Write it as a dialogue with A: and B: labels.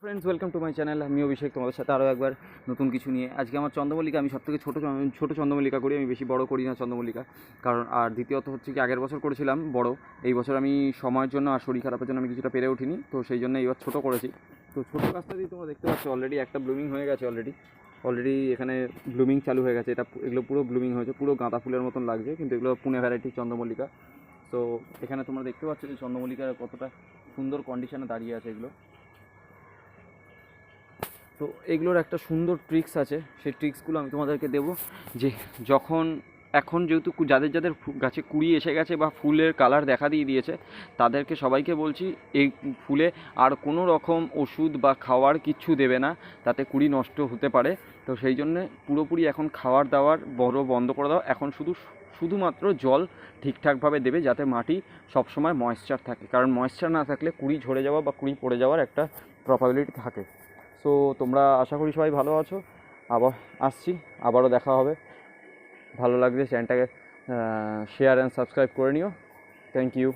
A: Friends, welcome to my channel. আমি অভিষেক, তোমাদের সাথে আরও একবার নতুন কিছু নিয়ে। আজকে আমার চন্দ্রমল্লিকা, আমি সবথেকে ছোটো চন্দ্রমল্লিকা করি, আমি বেশি বড় করি না চন্দ্রমল্লিকা। কারণ আর দ্বিতীয়ত হচ্ছে কি, আগের বছর করেছিলাম বড়, এই বছর আমি সময়ের জন্য আর শরীর খারাপের জন্য আমি কিছুটা পেরে উঠিনি, তো সেই জন্য এইবার ছোটো করেছি। তো ছোটো গাছটা দিয়ে তোমরা দেখতে পাচ্ছ অলরেডি একটা ব্লুমিং হয়ে গেছে, অলরেডি এখানে ব্লুমিং চালু হয়ে গেছে। এগুলো পুরো ব্লুমিং হয়েছে, পুরো গাঁদা ফুলের মতন লাগছে, কিন্তু এগুলো পুনে ভ্যারাইটি চন্দ্রমল্লিকা। তো এখানে তোমরা দেখতে পাচ্ছ যে চন্দ্রমল্লিকার কতটা সুন্দর কন্ডিশনে দাঁড়িয়ে আছে এগুলো। তো এগুলোর একটা সুন্দর ট্রিক্স আছে, সেই ট্রিক্সগুলো আমি তোমাদেরকে দেবো। যে এখন যেহেতু যাদের যাদের গাছে কুড়ি এসে গেছে বা ফুলের কালার দেখা দিয়ে দিয়েছে, তাদেরকে সবাইকে বলছি এই ফুলে আর কোনো রকম ওষুধ বা খাওয়ার কিচ্ছু দেবে না, তাতে কুড়ি নষ্ট হতে পারে। তো সেই জন্যে পুরোপুরি এখন খাওয়ার দাওয়ার বন্ধ করে দাও। এখন শুধুমাত্র জল ঠিকঠাকভাবে দেবে, যাতে মাটি সবসময় ময়েশ্চার থাকে, কারণ ময়েশ্চার না থাকলে কুড়ি ঝরে যাওয়া বা কুড়ি পড়ে যাওয়ার একটা প্রবাবিলিটি থাকে। সো তোমরা আশা করি সবাই ভালো আছো। আবারও দেখা হবে। ভালো লাগলে চ্যানেলটাকে শেয়ার অ্যান্ড সাবস্ক্রাইব করে নিও। Thank you.